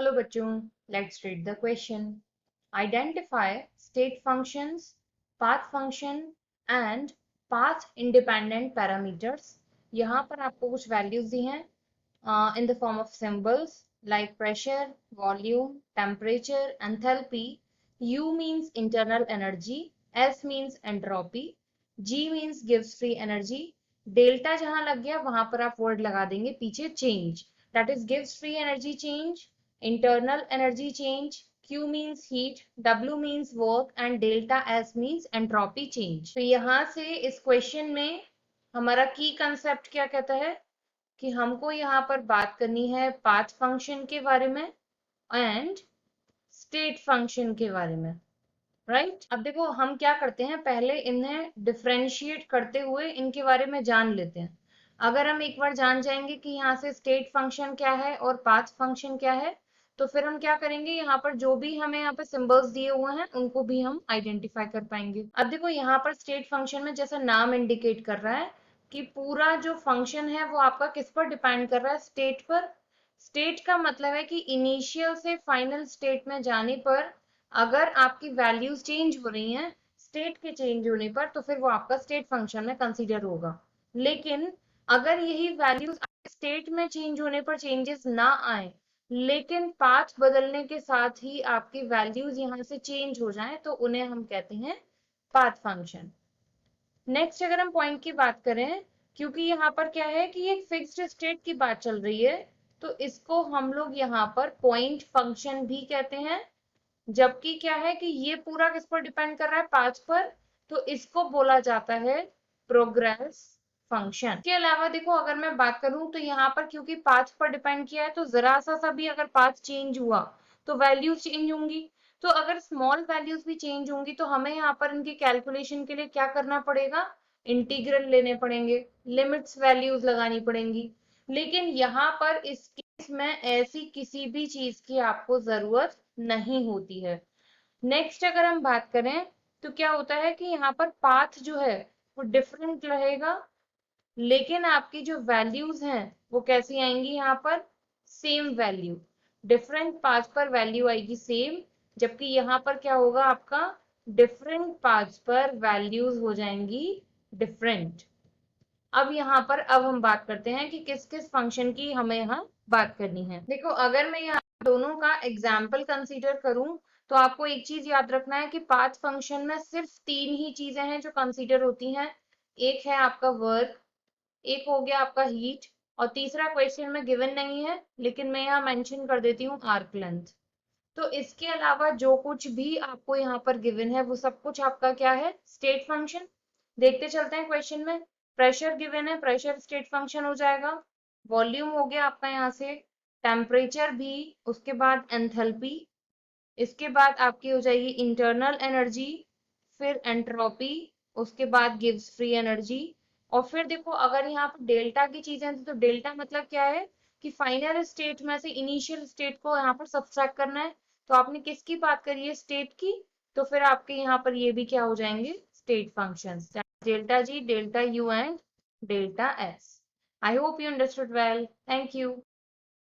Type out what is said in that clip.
चलो बच्चों, let's read the question. Identify state functions, path function and path independent parameters. यहाँ पर आपको कुछ वैल्यूज दी हैं in the form of symbols like pressure, volume, temperature, enthalpy. U means internal energy, S means entropy, G means gives free energy. Delta जहां लग गया वहां पर आप वर्ड लगा देंगे पीछे change, that is gives free energy change, internal energy change. Q means heat, W means work and delta S means entropy change. तो यहाँ से इस क्वेश्चन में हमारा की कंसेप्ट क्या कहता है कि हमको यहाँ पर बात करनी है पाथ फंक्शन के बारे में एंड स्टेट फंक्शन के बारे में, राइट। अब देखो हम क्या करते हैं, पहले इन्हें डिफरेंशिएट करते हुए इनके बारे में जान लेते हैं। अगर हम एक बार जान जाएंगे कि यहाँ से स्टेट फंक्शन क्या है और पाथ फंक्शन क्या है, तो फिर हम क्या करेंगे, यहाँ पर जो भी हमें यहाँ पे सिंबल्स दिए हुए हैं उनको भी हम आइडेंटिफाई कर पाएंगे। अब देखो यहाँ पर स्टेट फंक्शन में जैसा नाम इंडिकेट कर रहा है कि पूरा जो फंक्शन है वो आपका किस पर डिपेंड कर रहा है, स्टेट पर। स्टेट का मतलब है कि इनिशियल से फाइनल स्टेट में जाने पर अगर आपकी वैल्यूज चेंज हो रही हैं स्टेट के चेंज होने पर, तो फिर वो आपका स्टेट फंक्शन में कंसीडर होगा। लेकिन अगर यही वैल्यूज स्टेट में चेंज होने पर चेंजेस ना आए, लेकिन पाथ बदलने के साथ ही आपकी वैल्यूज यहाँ से चेंज हो जाएं, तो उन्हें हम कहते हैं पाथ फंक्शन। नेक्स्ट अगर हम पॉइंट की बात करें, क्योंकि यहाँ पर क्या है कि एक फिक्स्ड स्टेट की बात चल रही है, तो इसको हम लोग यहाँ पर पॉइंट फंक्शन भी कहते हैं। जबकि क्या है कि ये पूरा किस पर डिपेंड कर रहा है, पाथ पर, तो इसको बोला जाता है प्रोग्रेस फंक्शन। के अलावा देखो अगर मैं बात करूं तो यहाँ पर क्योंकि पाथ पर डिपेंड किया है, तो जरा सा भी अगर पाथ चेंज हुआ तो वैल्यूज चेंज होंगी। तो अगर स्मॉल वैल्यूज भी चेंज होंगी तो हमें यहाँ पर इनके कैलकुलेशन के लिए क्या करना पड़ेगा, इंटीग्रल लेने पड़ेंगे, लिमिट्स वैल्यूज लगानी पड़ेंगी। लेकिन यहाँ पर इस केस में ऐसी किसी भी चीज की आपको जरूरत नहीं होती है। नेक्स्ट अगर हम बात करें तो क्या होता है कि यहाँ पर पाथ जो है वो डिफरेंट रहेगा, लेकिन आपकी जो वैल्यूज हैं वो कैसी आएंगी, यहाँ पर सेम वैल्यू। डिफरेंट पाथ पर वैल्यू आएगी सेम, जबकि यहाँ पर क्या होगा, आपका डिफरेंट पाथ पर वैल्यूज हो जाएंगी डिफरेंट। अब यहाँ पर हम बात करते हैं कि किस किस फंक्शन की हमें यहाँ बात करनी है। देखो अगर मैं यहाँ दोनों का एग्जाम्पल कंसीडर करूं तो आपको एक चीज याद रखना है कि पाथ फंक्शन में सिर्फ तीन ही चीजें हैं जो कंसीडर होती हैं। एक है आपका वर्क, एक हो गया आपका हीट, और तीसरा क्वेश्चन में गिवन नहीं है लेकिन मैं यहाँ मेंशन कर देती हूँ आर्क लेंथ। तो इसके अलावा जो कुछ भी आपको यहाँ पर गिवन है वो सब कुछ आपका क्या है, स्टेट फंक्शन। देखते चलते हैं क्वेश्चन में। प्रेशर गिवन है, प्रेशर स्टेट फंक्शन हो जाएगा। वॉल्यूम हो गया आपका यहाँ से, टेम्परेचर भी, उसके बाद एंथैल्पी, इसके बाद आपकी हो जाएगी इंटरनल एनर्जी, फिर एंट्रोपी, उसके बाद गिव्स फ्री एनर्जी। और फिर देखो अगर यहाँ पर डेल्टा की चीजें थी तो डेल्टा मतलब क्या है कि फाइनल स्टेट में से इनिशियल स्टेट को यहाँ पर सब्ट्रैक्ट करना है। तो आपने किसकी बात करी है, स्टेट की, तो फिर आपके यहाँ पर ये भी क्या हो जाएंगे, state functions, delta G, delta U and delta S. I hope you understood well, thank you.